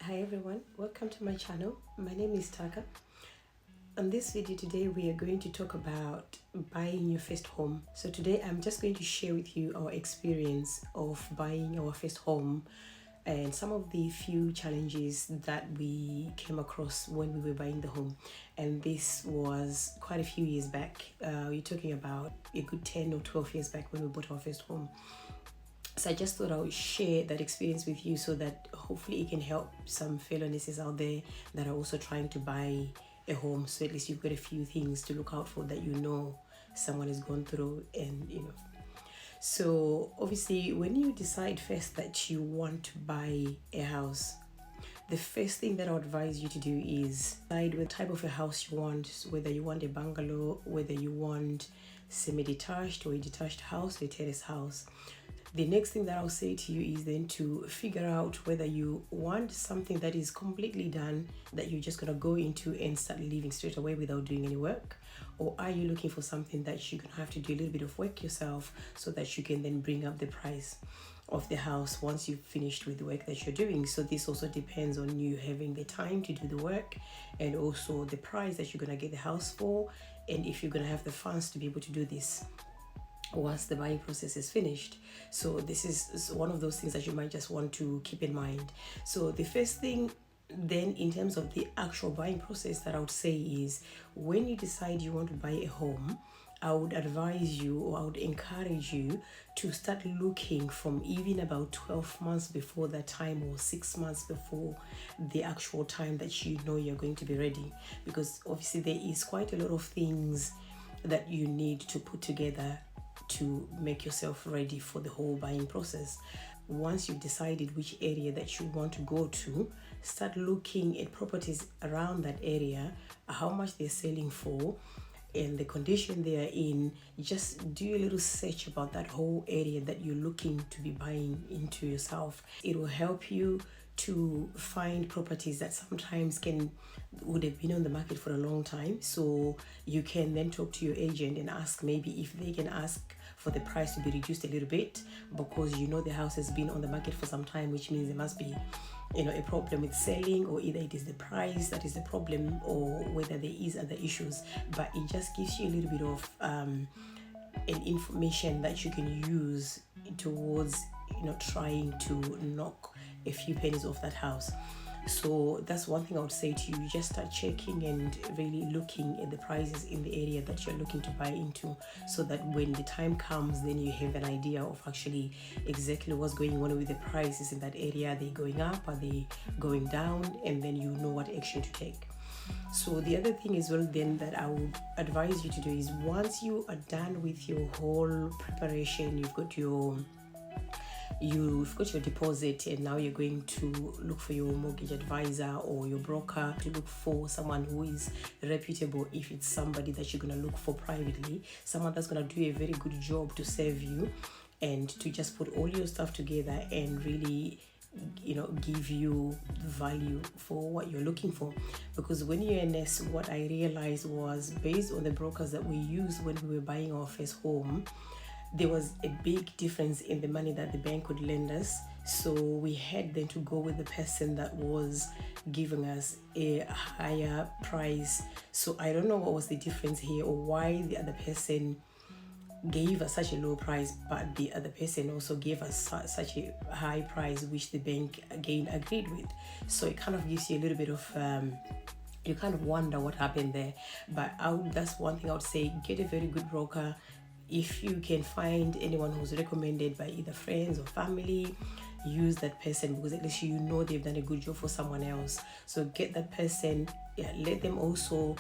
Hi everyone, welcome to my channel. My name is Taka. On this video today we are going to talk about buying your first home. So today I'm just going to share with you our experience of buying our first home and some of the few challenges that we came across when we were buying the home. And this was quite a few years back. We're talking about a good 10 or 12 years back when we bought our first home. So I just thought I would share that experience with you so that hopefully it can help some fellow nieces out there that are also trying to buy a home. So at least you've got a few things to look out for that someone has gone through and. So obviously when you decide first that you want to buy a house, the first thing that I would advise you to do is decide what type of a house you want, whether you want a bungalow, whether you want semi-detached or a detached house or a terrace house. The next thing that I'll say to you is then to figure out whether you want something that is completely done, that you're just going to go into and start living straight away without doing any work, or are you looking for something that you're going to have to do a little bit of work yourself so that you can then bring up the price of the house once you've finished with the work that you're doing. So this also depends on you having the time to do the work and also the price that you're going to get the house for, and if you're going to have the funds to be able to do this once the buying process is finished. So this is one of those things that you might just want to keep in mind. So the first thing then in terms of the actual buying process that I would say is, when you decide you want to buy a home, I would advise you, or I would encourage you to start looking from even about 12 months before that time, or 6 months before the actual time that you know you're going to be ready, because obviously there is quite a lot of things that you need to put together to make yourself ready for the whole buying process. Once you've decided which area that you want to go to, start looking at properties around that area, how much they're selling for, and the condition they are in. Just do a little search about that whole area that you're looking to be buying into yourself. It will help you to find properties that sometimes would have been on the market for a long time. So you can then talk to your agent and ask maybe if they can ask for the price to be reduced a little bit, because the house has been on the market for some time, which means there must be a problem with selling, or either it is the price that is the problem, or whether there is other issues. But it just gives you a little bit of an information that you can use towards trying to knock a few pennies off that house. So that's one thing I would say to you. Just start checking and really looking at the prices in the area that you're looking to buy into, so that when the time comes, then you have an idea of actually exactly what's going on with the prices in that area. Are they going up? Are they going down? And then you know what action to take. So the other thing as well then that I would advise you to do is, once you are done with your whole preparation, you've got your deposit, and now you're going to look for your mortgage advisor or your broker, to look for someone who is reputable. If it's somebody that you're going to look for privately, someone that's going to do a very good job to serve you and to just put all your stuff together and really give you value for what you're looking for. Because when you're a nurse, what I realized was, based on the brokers that we used when we were buying our first home, there was a big difference in the money that the bank would lend us. So we had then to go with the person that was giving us a higher price. So I don't know what was the difference here, or why the other person gave us such a low price, but the other person also gave us such a high price, which the bank again agreed with. So it kind of gives you a little bit of you kind of wonder what happened there. But that's one thing I would say: get a very good broker. If you can find anyone who's recommended by either friends or family, use that person, because at least they've done a good job for someone else. So get that person. Let them also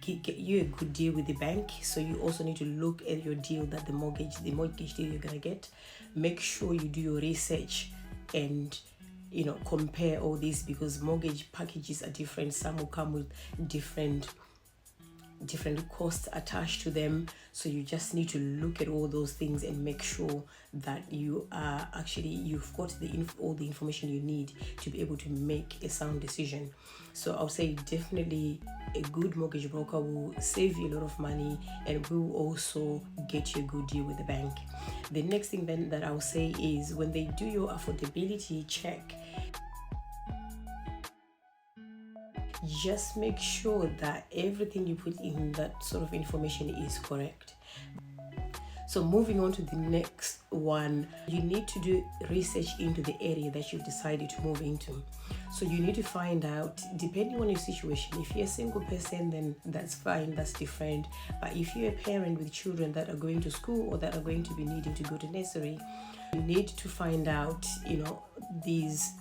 get you a good deal with the bank. So you also need to look at your deal, that the mortgage deal you're gonna get. Make sure you do your research and compare all these, because mortgage packages are different. Some will come with different costs attached to them. So you just need to look at all those things and make sure that you've got all the information you need to be able to make a sound decision. So I'll say definitely a good mortgage broker will save you a lot of money and will also get you a good deal with the bank. The next thing then that I'll say is, when they do your affordability check, just make sure that everything you put in that sort of information is correct. So moving on to the next one, you need to do research into the area that you've decided to move into. So you need to find out, depending on your situation, if you're a single person, then that's fine, that's different. But if you're a parent with children that are going to school or that are going to be needing to go to nursery, you need to find out,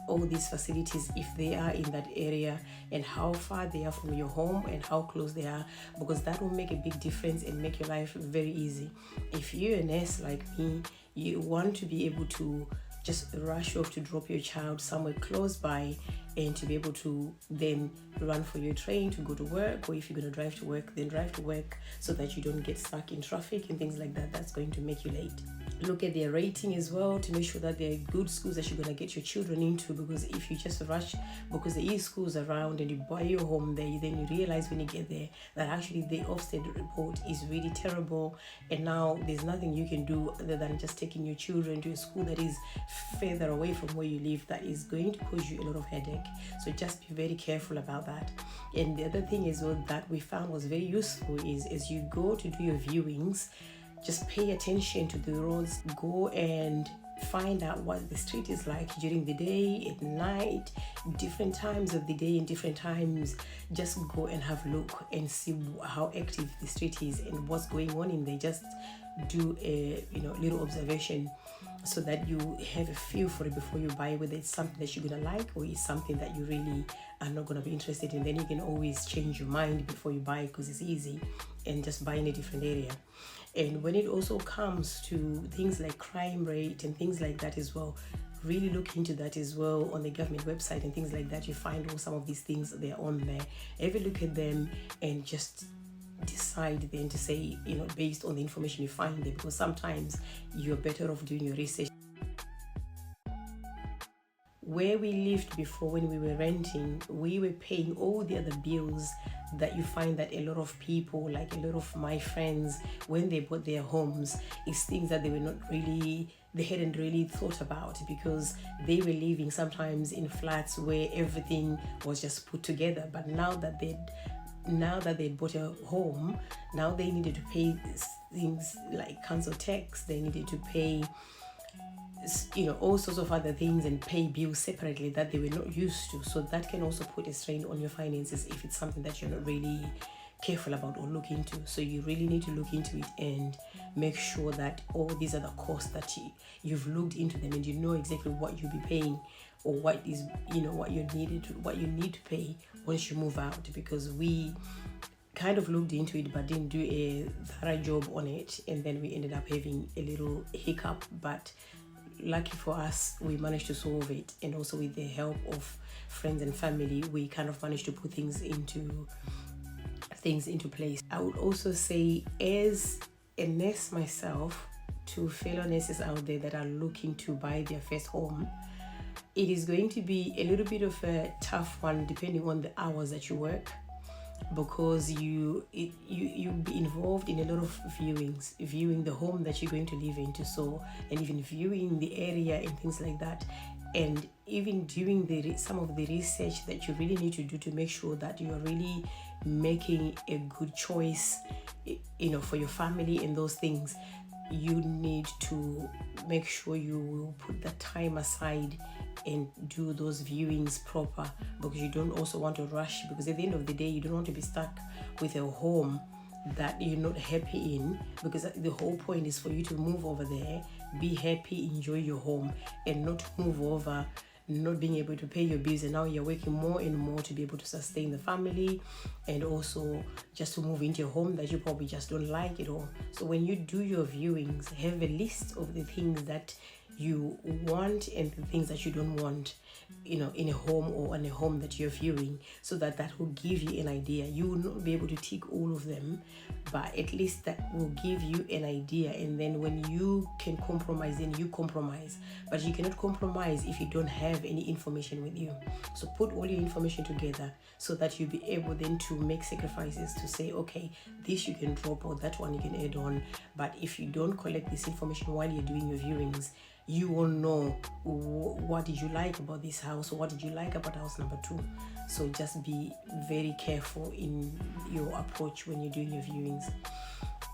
all these facilities, if they are in that area, and how far they are from your home and how close they are, because that will make a big difference and make your life very easy. If you're a nurse like me, you want to be able to just rush off to drop your child somewhere close by, and to be able to then run for your train to go to work, or if you're going to drive to work, then drive to work, so that you don't get stuck in traffic and things like that. That's going to make you late. Look at their rating as well to make sure that they're good schools that you're going to get your children into, because if you just rush because there is schools around and you buy your home there, then you realize when you get there that actually the Ofsted report is really terrible, and now there's nothing you can do other than just taking your children to a school that is further away from where you live, that is going to cause you a lot of headache. So just be very careful about that. And the other thing is that we found was very useful is, as you go to do your viewings, just pay attention to the roads. Go and find out what the street is like during the day, at night, different times of the day and different times. Just go and have a look and see how active the street is and what's going on in there. Just do a little observation, so that you have a feel for it before you buy, whether it's something that you're gonna like or it's something that you really are not gonna be interested in. Then you can always change your mind before you buy, because it's easy, and just buy in a different area. And when it also comes to things like crime rate and things like that as well, really look into that as well on the government website and things like that. You find some of these things, they're on there. Have a look at them and just decide then to say, based on the information you find there, because sometimes you're better off doing your research. Where we lived before, when we were renting, we were paying all the other bills that you find that a lot of people, like a lot of my friends, when they bought their homes, is things that they hadn't really thought about, because they were living sometimes in flats where everything was just put together. But now that they bought a home, now they needed to pay things like council tax, they needed to pay all sorts of other things and pay bills separately that they were not used to. So that can also put a strain on your finances if it's something that you're not really careful about or look into. So you really need to look into it and make sure that all these are the costs that you've looked into them, and you know exactly what you'll be paying, or what is what you need to pay once you move out. Because we kind of looked into it but didn't do a thorough job on it, and then we ended up having a little hiccup. But lucky for us, we managed to solve it, and also with the help of friends and family, we kind of managed to put things into place. I would also say, as a nurse myself, to fellow nurses out there that are looking to buy their first home, it is going to be a little bit of a tough one depending on the hours that you work, because you'll be involved in a lot of viewing the home that you're going to live into, and even viewing the area and things like that, and even doing some of the research that you really need to do to make sure that you are really making a good choice for your family and those things. You need to make sure you will put the time aside and do those viewings proper, because you don't also want to rush, because at the end of the day you don't want to be stuck with a home that you're not happy in, because the whole point is for you to move over there, be happy, enjoy your home, and not move over not being able to pay your bills, and now you're working more and more to be able to sustain the family, and also just to move into a home that you probably just don't like it all. So when you do your viewings, have a list of the things that you want and the things that you don't want in a home or on a home that you're viewing, so that will give you an idea. You will not be able to tick all of them, but at least that will give you an idea. And then when you can compromise, then you compromise. But you cannot compromise if you don't have any information with you. So put all your information together so that you'll be able then to make sacrifices to say, okay, this you can drop or that one you can add on. But if you don't collect this information while you're doing your viewings, you will know what did you like about this house, or what did you like about house number 2. So just be very careful in your approach when you're doing your viewings.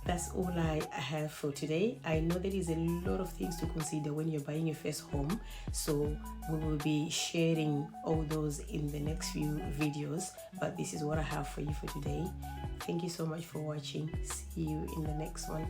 That's all I have for today. I know there is a lot of things to consider when you're buying your first home, so we will be sharing all those in the next few videos, but this is what I have for you for today. Thank you so much for watching. See you in the next one.